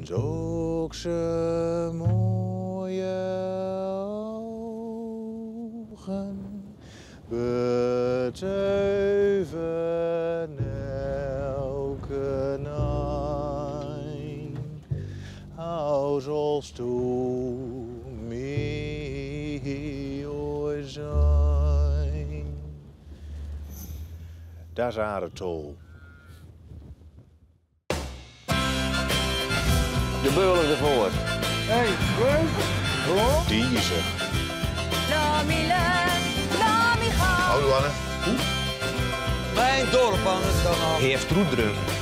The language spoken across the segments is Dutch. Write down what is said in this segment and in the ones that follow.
Zulke mooie ogen betuiven elke nacht. Als als toe mij ooit zijn. Daar is haar tol. De beulen ervoor. Hey, goed. Deze. Hallo Anne. Mijn dorp aan het kanaal. Heeft roedrug.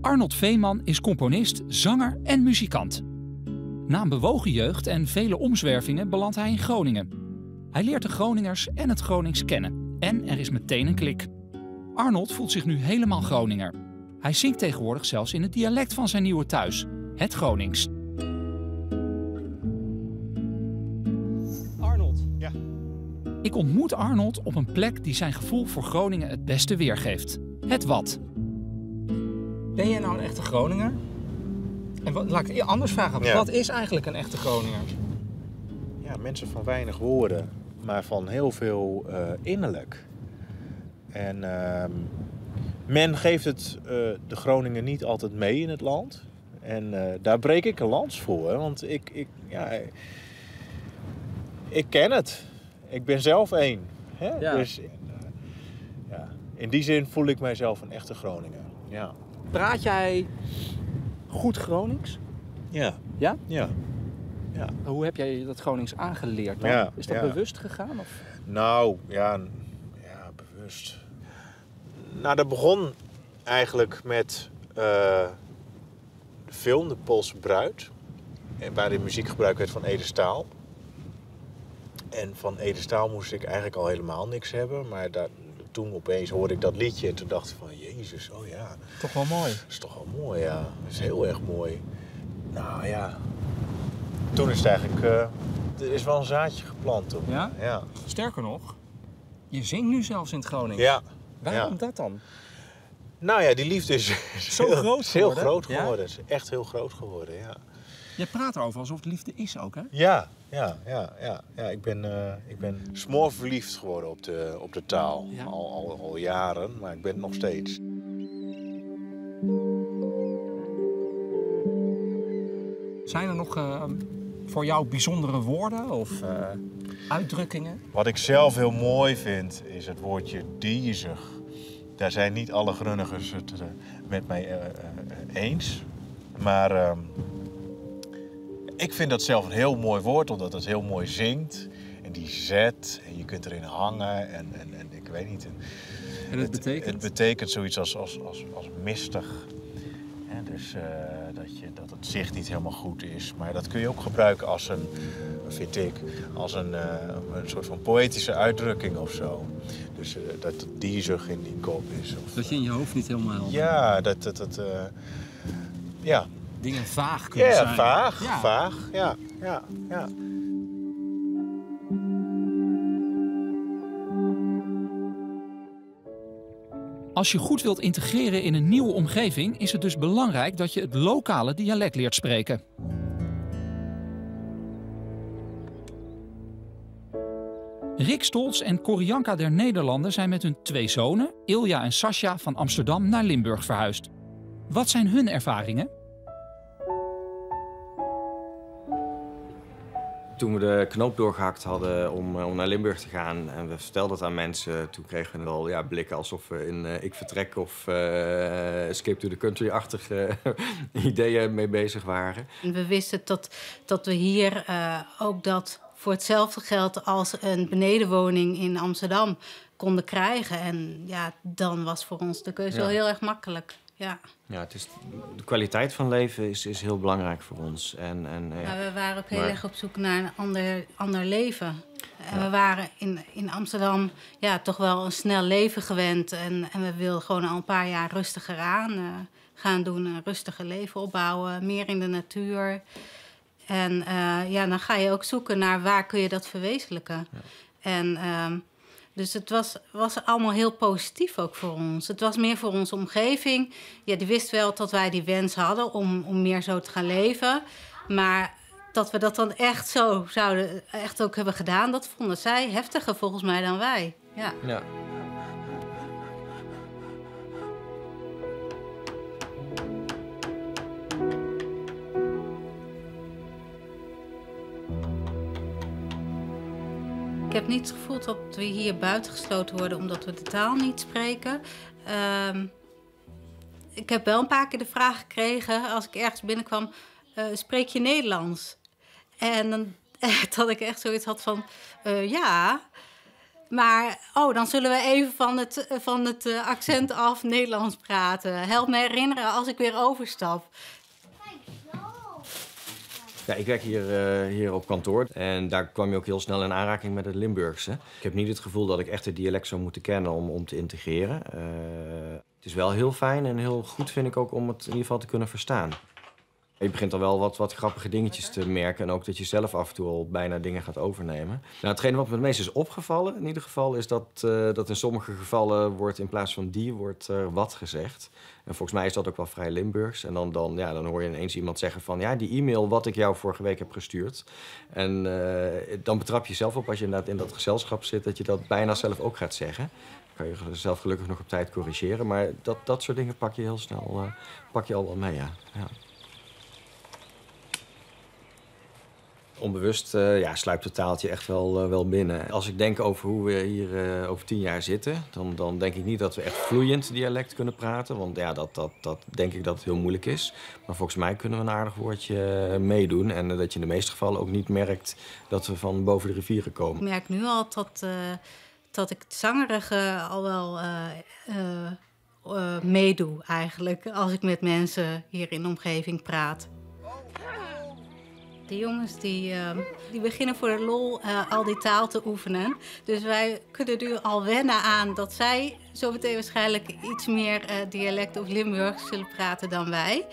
Arnold Veeman is componist, zanger en muzikant. Na een bewogen jeugd en vele omzwervingen belandt hij in Groningen. Hij leert de Groningers en het Gronings kennen. En er is meteen een klik. Arnold voelt zich nu helemaal Groninger. Hij zingt tegenwoordig zelfs in het dialect van zijn nieuwe thuis, het Gronings. Arnold. Ja. Ik ontmoet Arnold op een plek die zijn gevoel voor Groningen het beste weergeeft. Het Wad. Ben jij nou een echte Groninger? En laat ik het anders vragen. Ja. Wat is eigenlijk een echte Groninger? Ja, mensen van weinig woorden, maar van heel veel innerlijk. En men geeft het de Groningen niet altijd mee in het land. En daar breek ik een lans voor, hè, want ik ken het. Ik ben zelf één. Hè? Ja. Dus in die zin voel ik mijzelf een echte Groninger. Ja. Praat jij goed Gronings? Ja. Ja? Ja. Ja. Hoe heb jij dat Gronings aangeleerd dan? Ja, Is dat ja. bewust gegaan? Of? Nou, ja, bewust. Nou, dat begon eigenlijk met de film De Poolse Bruid. Waarin muziek gebruikt werd van Ede Staal. En van Ede Staal moest ik eigenlijk al helemaal niks hebben. Maar toen opeens hoorde ik dat liedje en toen dacht ik van... Jezus, oh ja. Toch wel mooi. Dat is toch wel mooi, ja. Dat is heel erg mooi. Nou ja. Toen is het eigenlijk... er is wel een zaadje geplant toen. Ja? Ja. Sterker nog, je zingt nu zelfs in het Gronings. Ja. Waarom Ja. dat dan? Nou ja, die liefde is Zo groot is heel geworden? groot Ja? geworden. Het is echt heel groot geworden, ja. Je praat erover alsof het liefde is ook, hè? Ja. Ik ben smoorverliefd geworden op de taal. Ja. Al jaren, maar ik ben het nog steeds. Zijn er nog voor jou bijzondere woorden of uitdrukkingen? Wat ik zelf heel mooi vind, is het woordje diezig. Daar zijn niet alle Grunnigers het met mij eens. Maar ik vind dat zelf een heel mooi woord, omdat het heel mooi zingt. En die zet, en je kunt erin hangen en ik weet niet. En het betekent? Het betekent zoiets als mistig. Hè, dus dat het zicht niet helemaal goed is. Maar dat kun je ook gebruiken als vind ik, als een soort van poëtische uitdrukking of zo. Dus dat het diezig in die kop is. Of, Dat je in je hoofd niet helemaal helder. ja, ja. Dingen vaag kunnen zijn. Ja, vaag, Ja. vaag, ja. Als je goed wilt integreren in een nieuwe omgeving, is het dus belangrijk dat je het lokale dialect leert spreken. Rick Stolz en Korianka der Nederlanden zijn met hun 2 zonen, Ilja en Sascha, van Amsterdam naar Limburg verhuisd. Wat zijn hun ervaringen? Toen we de knoop doorgehakt hadden om naar Limburg te gaan en we vertelden het aan mensen, toen kregen we wel blikken alsof we in Ik Vertrek of Escape to the Country-achtige ideeën mee bezig waren. We wisten dat we hier ook dat voor hetzelfde geld als een benedenwoning in Amsterdam konden krijgen. En ja, dan was voor ons de keuze wel heel erg makkelijk. Ja. Ja, de kwaliteit van leven is heel belangrijk voor ons. Maar we waren ook heel erg op zoek naar een ander leven. En we waren in Amsterdam toch wel een snel leven gewend. En we wilden gewoon al een paar jaar rustiger aan gaan doen. Een rustiger leven opbouwen, meer in de natuur. En dan ga je ook zoeken naar waar kun je dat verwezenlijken. Ja. En dus het was allemaal heel positief ook voor ons. Het was meer voor onze omgeving. Ja, die wist wel dat wij die wens hadden om meer zo te gaan leven. Maar dat we dat dan echt zo zouden echt ook hebben gedaan, dat vonden zij heftiger volgens mij dan wij. Ja. Ja. Ik heb niet het gevoel dat we hier buitengesloten worden omdat we de taal niet spreken. Ik heb wel een paar keer de vraag gekregen als ik ergens binnenkwam, spreek je Nederlands? En dan dat ik echt zoiets had van, ja. Maar, dan zullen we even van het accent af Nederlands praten. Help me herinneren als ik weer overstap. Ja, ik werk hier op kantoor en daar kwam je ook heel snel in aanraking met het Limburgse. Ik heb niet het gevoel dat ik echt het dialect zou moeten kennen om te integreren. Het is wel heel fijn en heel goed, vind ik ook, om het in ieder geval te kunnen verstaan. Je begint al wel wat grappige dingetjes te merken en ook dat je zelf af en toe al bijna dingen gaat overnemen. Nou, hetgene wat me het meest is opgevallen in ieder geval is dat in sommige gevallen wordt in plaats van die wordt wat gezegd. En volgens mij is dat ook wel vrij Limburgs. En dan hoor je ineens iemand zeggen van ja, die e-mail wat ik jou vorige week heb gestuurd. En dan betrap je zelf op als je inderdaad in dat gezelschap zit dat je dat bijna zelf ook gaat zeggen. Kan je zelf gelukkig nog op tijd corrigeren. Maar dat soort dingen pak je heel snel al wel mee, ja. Onbewust sluipt het taaltje echt wel binnen. Als ik denk over hoe we hier over 10 jaar zitten, dan denk ik niet dat we echt vloeiend dialect kunnen praten. Want ja, dat denk ik dat het heel moeilijk is. Maar volgens mij kunnen we een aardig woordje meedoen. En dat je in de meeste gevallen ook niet merkt dat we van boven de rivieren komen. Ik merk nu al dat ik het zangerige al wel meedoe eigenlijk. Als ik met mensen hier in de omgeving praat. De jongens die beginnen voor de lol al die taal te oefenen. Dus wij kunnen nu al wennen aan dat zij zometeen waarschijnlijk iets meer dialect of Limburgs zullen praten dan wij.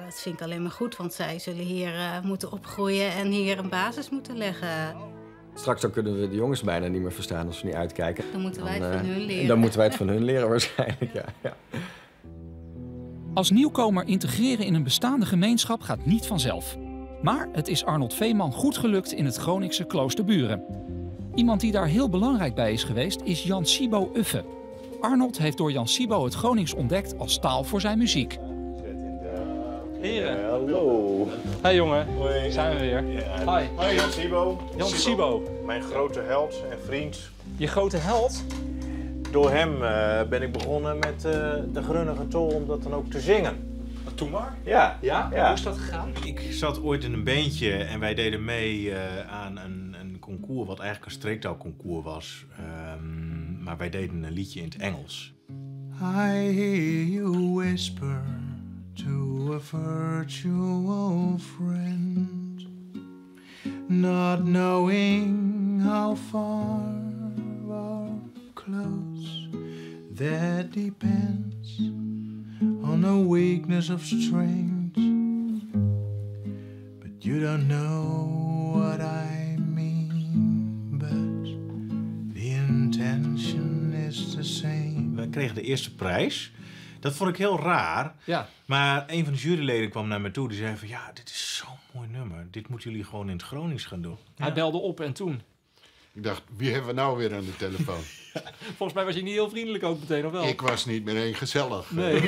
Dat vind ik alleen maar goed, want zij zullen hier moeten opgroeien en hier een basis moeten leggen. Straks dan kunnen we de jongens bijna niet meer verstaan als we niet uitkijken. Dan moeten wij het van hun leren. Dan moeten wij het van hun leren waarschijnlijk, ja. Als nieuwkomer integreren in een bestaande gemeenschap gaat niet vanzelf. Maar het is Arnold Veeman goed gelukt in het Groningse Kloosterburen. Iemand die daar heel belangrijk bij is geweest is Jan Sibo Uffe. Arnold heeft door Jan Sibo het Gronings ontdekt als taal voor zijn muziek. Heren. Hallo. Hi jongen, Hoi. zijn we weer. Ja, Hi. Hi Jan Sibo. Jan Sibo. Mijn grote held en vriend. Je grote held? Door hem ben ik begonnen met de Grunnige Tol om dat dan ook te zingen. Toen maar? Ja. Hoe is dat gegaan? Ik zat ooit in een bandje en wij deden mee aan een concours wat eigenlijk een streektaalconcours was. Maar wij deden een liedje in het Engels. I hear you whisper to a virtual friend, not knowing how far or close, that depends on a weakness of strength. But you don't know what I mean, but the intention is the same. We kregen de eerste prijs. Dat vond ik heel raar. Ja. Maar een van de juryleden kwam naar me toe. Die zei van, ja, dit is zo'n mooi nummer. Dit moeten jullie gewoon in het Gronings gaan doen. Hij belde op en toen? Ik dacht, wie hebben we nou weer aan de telefoon? Volgens mij was je niet heel vriendelijk ook meteen, of wel? Ik was niet meer gezellig. Nee.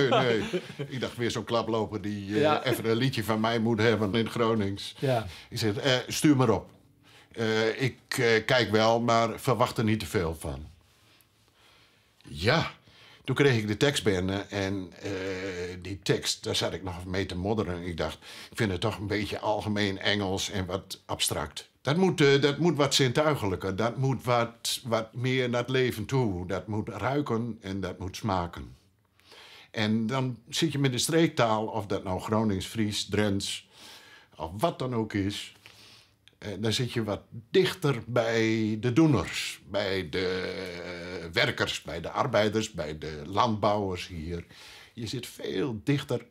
Nee. Ik dacht weer zo'n klaploper die even een liedje van mij moet hebben in Gronings. Ja. Ik zeg, stuur maar op. Ik kijk wel, maar verwacht er niet te veel van. Ja, toen kreeg ik de tekst binnen en die tekst, daar zat ik nog mee te modderen. Ik dacht, ik vind het toch een beetje algemeen Engels en wat abstract. Dat moet wat zintuigelijker, dat moet wat meer naar het leven toe. Dat moet ruiken en dat moet smaken. En dan zit je met de streektaal, of dat nou Gronings, Fries, Drents, of wat dan ook is. Dan zit je wat dichter bij de doeners, bij de werkers, bij de arbeiders, bij de landbouwers hier. Je zit veel dichter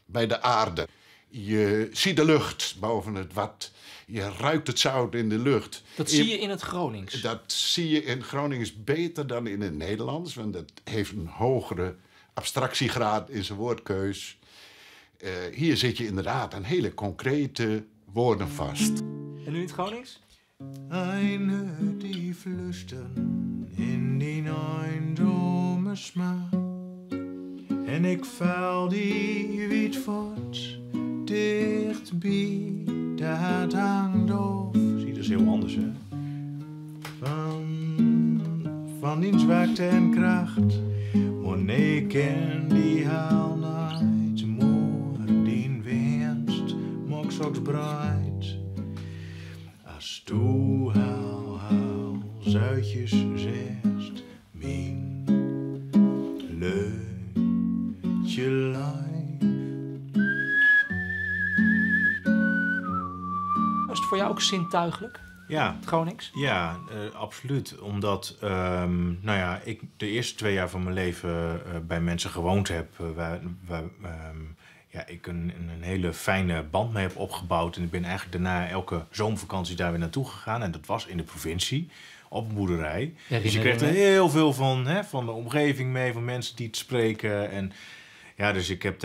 bij de aarde. Je ziet de lucht boven het wat. Je ruikt het zout in de lucht. Dat zie je in het Gronings? Dat zie je in Gronings beter dan in het Nederlands. Want dat heeft een hogere abstractiegraad in zijn woordkeus. Hier zit je inderdaad aan hele concrete woorden vast. En nu in het Gronings? Eine die flüstern in die eindome smaak. En ik val die wiet voort dichtbij, dat hangt af. Zie, dat is heel anders, hè? Van die zwakte en kracht, maar ik ken die haal nooit. Maar die wenst, mag zoks breid. Als du hou, zuidjes zegt, mijn leutje lijf. Was het voor jou ook zintuigelijk, Ja, het Gronings? ja, absoluut. Omdat ik de eerste 2 jaar van mijn leven bij mensen gewoond heb waar ik een hele fijne band mee heb opgebouwd. En ik ben eigenlijk daarna elke zomervakantie daar weer naartoe gegaan. En dat was in de provincie, op een boerderij. Dus je kreeg er heel veel van de omgeving mee, van mensen die het spreken. En ja, dus ik heb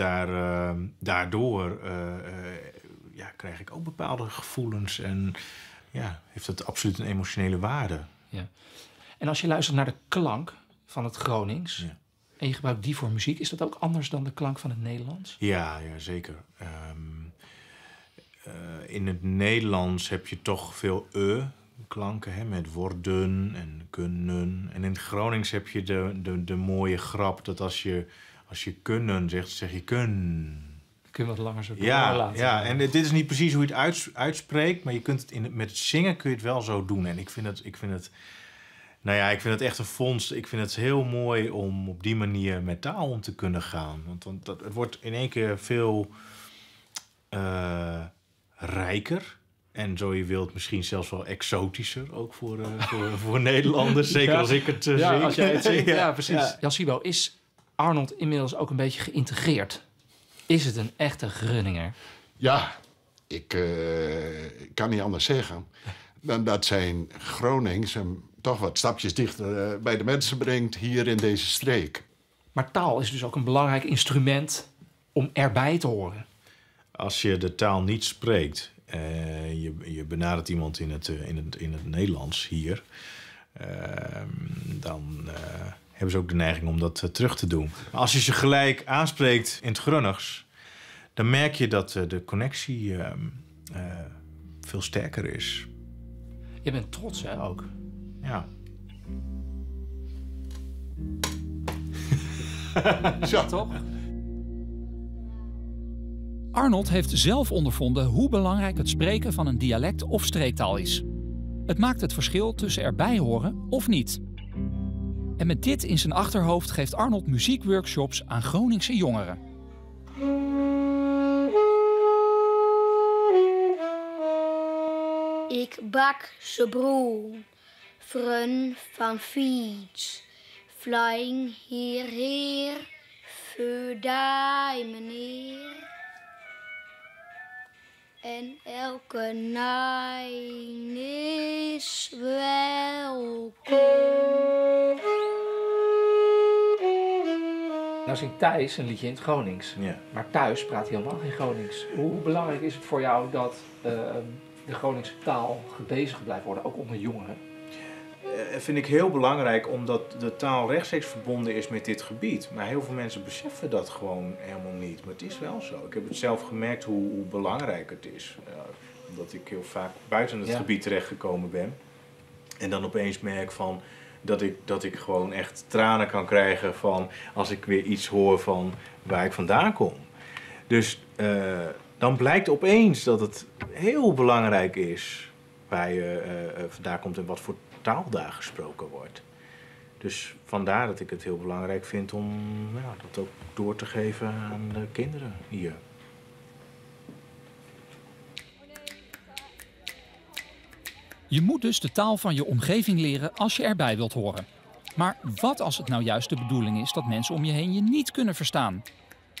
daardoor krijg ik ook bepaalde gevoelens. En ja, heeft het absoluut een emotionele waarde. Ja. En als je luistert naar de klank van het Gronings... Ja. En je gebruikt die voor muziek, is dat ook anders dan de klank van het Nederlands? Ja, zeker. In het Nederlands heb je toch veel klanken met worden en kunnen. En in het Gronings heb je de mooie grap dat als je kunnen zegt, zeg je kun. Kun je wat langer zo laten. Ja, en dit is niet precies hoe je het uitspreekt, maar je kunt het met het zingen kun je het wel zo doen. En ik vind het echt een vondst. Ik vind het heel mooi om op die manier met taal om te kunnen gaan. Want het wordt in één keer veel rijker. En zo je wilt misschien zelfs wel exotischer. Ook voor Nederlanders. Zeker als ik het zing. Als jij het zingt. Ja, precies. Ja. Jan Sibo, is Arnold inmiddels ook een beetje geïntegreerd? Is het een echte Grunninger? Ja, ik kan niet anders zeggen dan dat zijn Gronings hem toch wat stapjes dichter bij de mensen brengt hier in deze streek. Maar taal is dus ook een belangrijk instrument om erbij te horen. Als je de taal niet spreekt, je benadert iemand in het Nederlands hier, dan hebben ze ook de neiging om dat terug te doen. Maar als je ze gelijk aanspreekt in het Gronings, dan merk je dat de connectie veel sterker is. Je bent trots, hè, ook? Ja. Zo toch? Arnold heeft zelf ondervonden hoe belangrijk het spreken van een dialect of streektaal is. Het maakt het verschil tussen erbij horen of niet. En met dit in zijn achterhoofd geeft Arnold muziekworkshops aan Groningse jongeren. Ik bak ze brood, frun van fiets, flying heer, voor die meneer. En elke nacht is welkom. Nou zingt Thijs een liedje in het Gronings. Ja. Maar thuis praat hij helemaal geen Gronings. Hoe belangrijk is het voor jou dat de Groningse taal gebezigd blijft worden, ook onder jongeren? Vind ik heel belangrijk, omdat de taal rechtstreeks verbonden is met dit gebied. Maar heel veel mensen beseffen dat gewoon helemaal niet. Maar het is wel zo. Ik heb het zelf gemerkt hoe belangrijk het is. Omdat ik heel vaak buiten het gebied terechtgekomen ben. En dan opeens merk van dat ik gewoon echt tranen kan krijgen van als ik weer iets hoor van waar ik vandaan kom. Dus dan blijkt opeens dat het heel belangrijk is waar je vandaan komt en wat voor taal daar gesproken wordt. Dus vandaar dat ik het heel belangrijk vind om dat ook door te geven aan de kinderen hier. Je moet dus de taal van je omgeving leren als je erbij wilt horen. Maar wat als het nou juist de bedoeling is dat mensen om je heen je niet kunnen verstaan?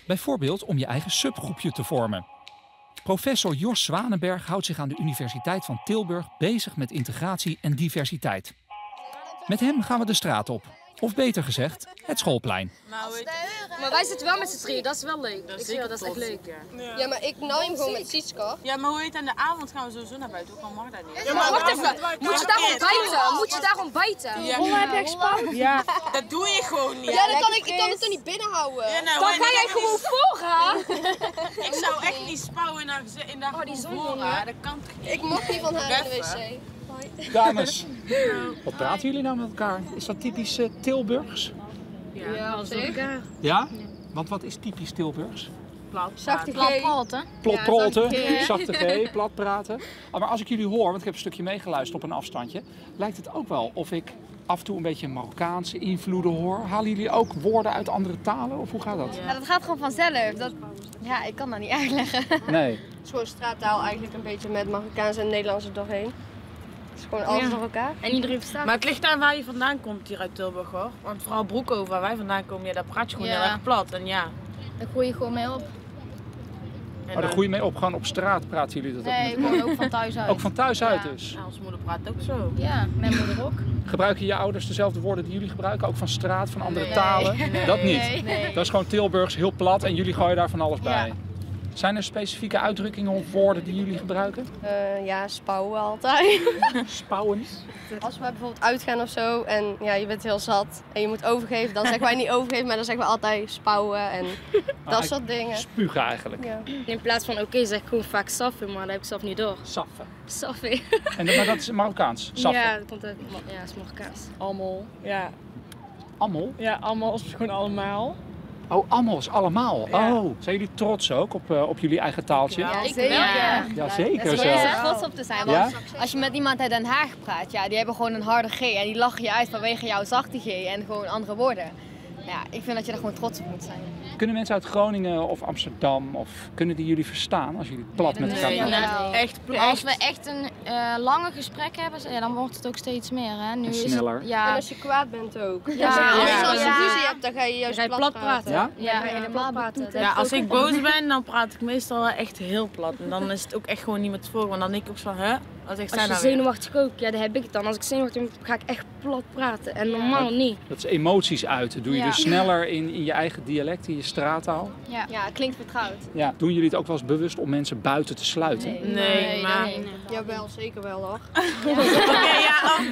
Bijvoorbeeld om je eigen subgroepje te vormen. Professor Jos Zwanenberg houdt zich aan de Universiteit van Tilburg bezig met integratie en diversiteit. Met hem gaan we de straat op. Of beter gezegd, het schoolplein. Maar wij zitten wel met z'n drieën, dat is wel leuk. Dat is echt leuk. Ja, maar ik nou hem gewoon met Sietska. Ja, maar hoe heet aan de avond gaan we sowieso naar buiten, ook al mag dat niet. Ja, maar wacht even, moet je daarom bijten? Moet je daarom bijten? Holla heb je gespannen? Ja, dat doe je gewoon niet. Ja, dan kan ik kan het toch niet binnenhouden? Ja, nou, dan ga jij gewoon voorgaan. Ik zou echt niet spouwen in de die voorraad. Dat kan niet. Ik mocht niet van haar in de wc. Dames, wat praten jullie nou met elkaar? Is dat typisch Tilburgs? Ja, zeker. Ja? Want wat is typisch Tilburgs? Platpraten. Plotprolten, zachte G, plat praten. Maar als ik jullie hoor, want ik heb een stukje meegeluisterd op een afstandje, lijkt het ook wel of ik af en toe een beetje Marokkaanse invloeden hoor. Halen jullie ook woorden uit andere talen of hoe gaat dat? Ja, dat gaat gewoon vanzelf. Ja, ik kan dat niet uitleggen. Nee. Het is gewoon straattaal eigenlijk een beetje met Marokkaans en Nederlands er doorheen. Het is gewoon alles door elkaar. En iedereen verstaat. Maar het ligt aan waar je vandaan komt hier uit Tilburg hoor. Want vooral Broekhoven, waar wij vandaan komen, ja, daar praat je gewoon heel erg plat. En ja. Daar groei je gewoon mee op. Maar daar groei je mee op, gewoon op straat praten jullie dat nee, ook met elkaar? ook van thuis uit. Ook van thuis uit dus? Ja, onze moeder praat ook zo. Ja, mijn moeder ook. Gebruiken je ouders dezelfde woorden die jullie gebruiken? Ook van straat, van andere talen? Nee. Dat niet? Nee. Dat is gewoon Tilburgs, heel plat en jullie gooien daar van alles bij? Zijn er specifieke uitdrukkingen of woorden die jullie gebruiken? Ja, spouwen altijd. Spouwen? Als we bijvoorbeeld uitgaan of zo en ja, je bent heel zat en je moet overgeven, dan zeggen wij niet overgeven, maar dan zeggen we altijd spouwen en dat soort dingen. Spugen eigenlijk. Ja. In plaats van oké, zeg ik gewoon vaak saffen, maar dat heb ik zelf niet door. Saffen. Saffen. Maar dat is Marokkaans? Saffen. Ja, dat komt uit is Marokkaans. Allemaal, ja. Allemaal? Ja, allemaal is gewoon allemaal. Oh, allemaal is allemaal. Ja. Oh, zijn jullie trots ook op jullie eigen taaltje? Ja, ik zeker. Ja, zeker Dat is zelfs. gewoon trots op te zijn. Want als je met iemand uit Den Haag praat, ja, die hebben gewoon een harde G en die lachen je uit vanwege jouw zachte G en gewoon andere woorden. Ja, ik vind dat je daar gewoon trots op moet zijn. Kunnen mensen uit Groningen of Amsterdam, of kunnen die jullie verstaan als jullie plat met elkaar praten? Echt plat. Als we echt een lange gesprek hebben, ja, dan wordt het ook steeds meer. Hè. Nu En is sneller. Het, En ja, als je kwaad bent ook. Ja. Als je Ja. ruzie hebt, dan ga je juist plat praten. Ja? ja, helemaal praten. Ja, als ik boos ben, dan praat ik meestal wel echt heel plat. En dan is het ook echt gewoon niet meer te volgen. Want dan denk ik ook zo van, hè? Wat zegt zij Als je nou weer? zenuwachtig ook, ja, dat heb ik het dan. Als ik zenuwachtig ben, ga ik echt plat praten. En normaal niet. Dat is emoties uiten. Doe je dus sneller in je eigen dialect, in je straattaal? Ja, klinkt vertrouwd. Ja. Doen jullie het ook wel eens bewust om mensen buiten te sluiten? Nee, maar... Jawel, zeker wel hoor.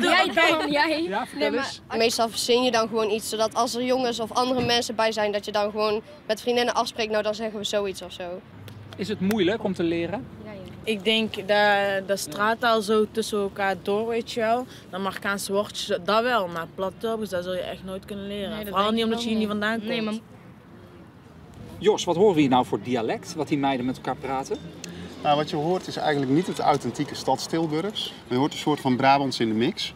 Jij dan, jij. Ja, vertel eens. Meestal verzin je dan gewoon iets, zodat als er jongens of andere mensen bij zijn, dat je dan gewoon met vriendinnen afspreekt, nou dan zeggen we zoiets of zo. Is het moeilijk om te leren? Ik denk dat straattaal zo tussen elkaar door, weet je wel. Dan Marokkaanse woordjes, dat wel. Maar plat Tilburgs, dat zul je echt nooit kunnen leren. Nee, dat Vooral denk niet ik omdat ook je hier niet niet. vandaan komt. Nee, maar... Jos, wat horen we hier nou voor dialect, wat die meiden met elkaar praten? Nou, wat je hoort is eigenlijk niet het authentieke stads-Tilburgs. Je hoort een soort van Brabants in de mix.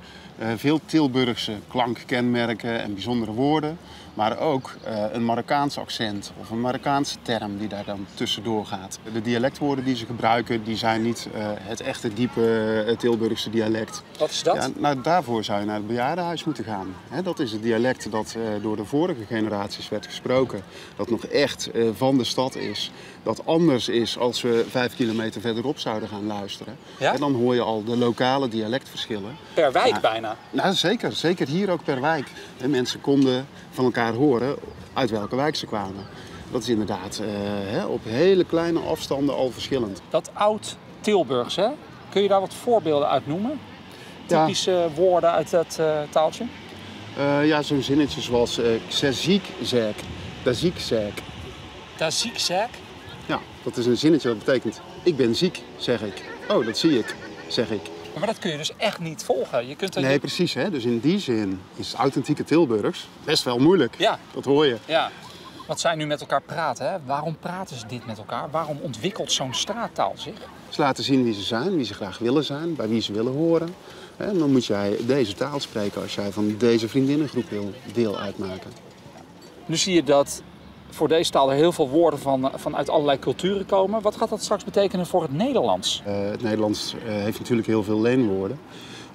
Veel Tilburgse klankkenmerken en bijzondere woorden. Maar ook een Marokkaans accent of een Marokkaanse term die daar dan tussendoor gaat. De dialectwoorden die ze gebruiken, die zijn niet het echte diepe Tilburgse dialect. Wat is dat? Ja, nou, daarvoor zou je naar het bejaardenhuis moeten gaan. Dat is het dialect dat door de vorige generaties werd gesproken. Dat nog echt van de stad is. Dat anders is als we 5 kilometer verderop zouden gaan luisteren. Ja? En dan hoor je al de lokale dialectverschillen. Per wijk bijna? Nou, zeker. Zeker hier ook per wijk. En mensen konden van elkaar horen uit welke wijk ze kwamen. Dat is inderdaad op hele kleine afstanden al verschillend. Dat oud-Tilburgs, hè? Kun je daar wat voorbeelden uit noemen? Typische woorden uit dat taaltje? Ja, zo'n zinnetje zoals ziek zeg, dat ziek zeg. Dat ziek zeg? Ja, dat is een zinnetje dat betekent ik ben ziek, zeg ik. Oh, dat zie ik, zeg ik. Maar dat kun je dus echt niet volgen. Je kunt Nee, precies. Hè? Dus in die zin is het authentieke Tilburgs best wel moeilijk. Ja. Dat hoor je. Ja. Wat zij nu met elkaar praten, hè? Waarom praten ze dit met elkaar? Waarom ontwikkelt zo'n straattaal zich? Ze laten zien wie ze zijn, wie ze graag willen zijn, bij wie ze willen horen. En dan moet jij deze taal spreken als jij van deze vriendinnengroep wil deel uitmaken. Nu zie je dat voor deze taal er heel veel woorden van uit allerlei culturen komen. Wat gaat dat straks betekenen voor het Nederlands? Het Nederlands heeft natuurlijk heel veel leenwoorden.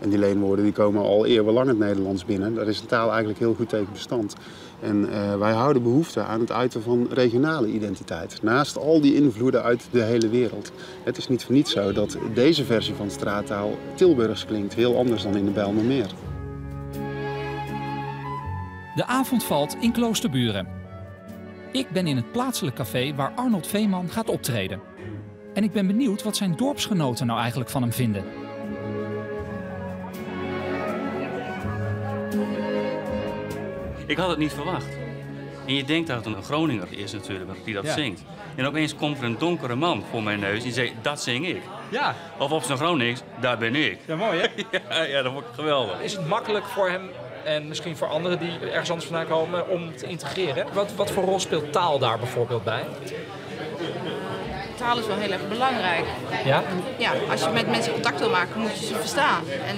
En die leenwoorden die komen al eeuwenlang het Nederlands binnen. Daar is een taal eigenlijk heel goed tegen bestand. En wij houden behoefte aan het uiten van regionale identiteit. Naast al die invloeden uit de hele wereld. Het is niet voor niets zo dat deze versie van straattaal Tilburgs klinkt. Heel anders dan in de Bijlmermeer. De avond valt in Kloosterburen. Ik ben in het plaatselijk café waar Arnold Veeman gaat optreden. En ik ben benieuwd wat zijn dorpsgenoten nou eigenlijk van hem vinden. Ik had het niet verwacht. En je denkt dat het een Groninger is natuurlijk, die dat zingt. En opeens komt er een donkere man voor mijn neus die zegt, dat zing ik. Ja. Of op zijn Gronings, daar ben ik. Ja, mooi hè? Ja, dat wordt geweldig. Is het makkelijk voor hem en misschien voor anderen die ergens anders vandaan komen om te integreren? Wat voor rol speelt taal daar bijvoorbeeld bij? Taal is wel heel erg belangrijk. Ja? Ja, als je met mensen contact wil maken, moet je ze verstaan. En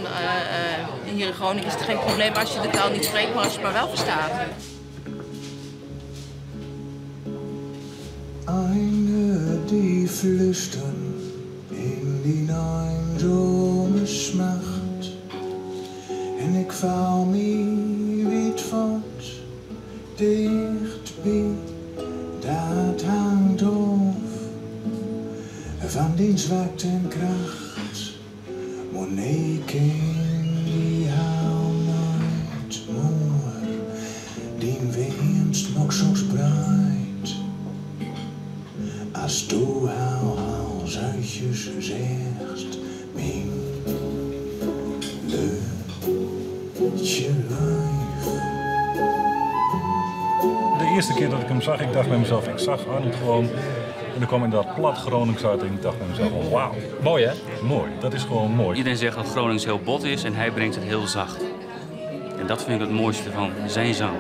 hier in Groningen is het geen probleem als je de taal niet spreekt, maar als je het maar wel verstaat. Eine die flüstern in die einsame Smacht. En ik val me wit fort, dichtbij, dat hangt af van die zwakte en kracht. Maar ik ken die hou nooit meer, die winst nog zo breit. Als du al zuidjes zegt, mijn leutje lijf. De eerste keer dat ik hem zag, ik dacht bij mezelf, ik zag Arnold gewoon. En er kwam inderdaad plat Gronings uit en ik dacht bij mezelf, oh, wauw. Mooi hè? Mooi, dat is gewoon mooi. Iedereen zegt dat Gronings heel bot is en hij brengt het heel zacht. En dat vind ik het mooiste van zijn zang.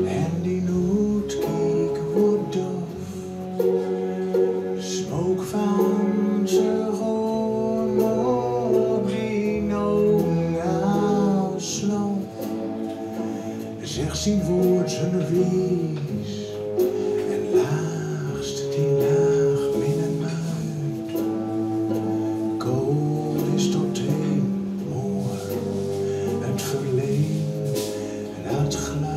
En die noodkeek wordt dof. Smook van zijn gewoon op die ogen afsloot. Zegt zijn woord zijn wies. En laagst die laag binnenuit. Kool is tot heen mooi. Het verleden en het geluid.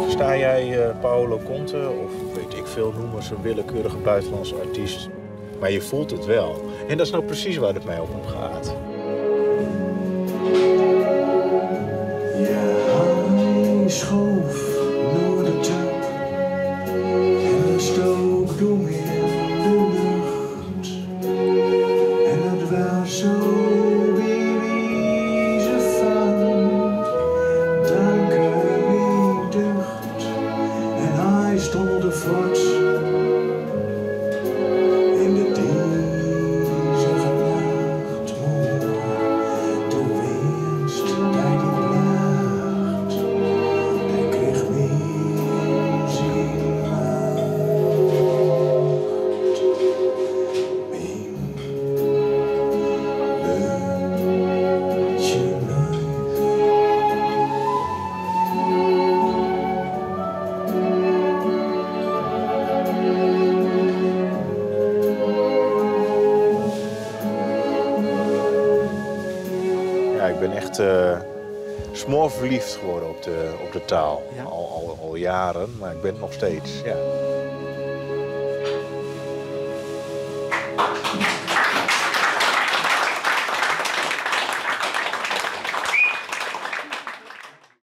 Sta jij Paolo Conte of weet ik veel, noem eens een willekeurige buitenlandse artiest. Maar je voelt het wel. En dat is nou precies waar het mij ook om gaat. Hij schoof naar de tap en stook door in de lucht. En het was zo bewezen van danken wie ducht. En hij stond er voort in de diezige nacht. Maar de winst die plaagt, hij kreeg meer zijn macht. Ja, ik ben echt smoorverliefd geworden op de taal. Ja. Al jaren, maar ik ben het nog steeds. Ja.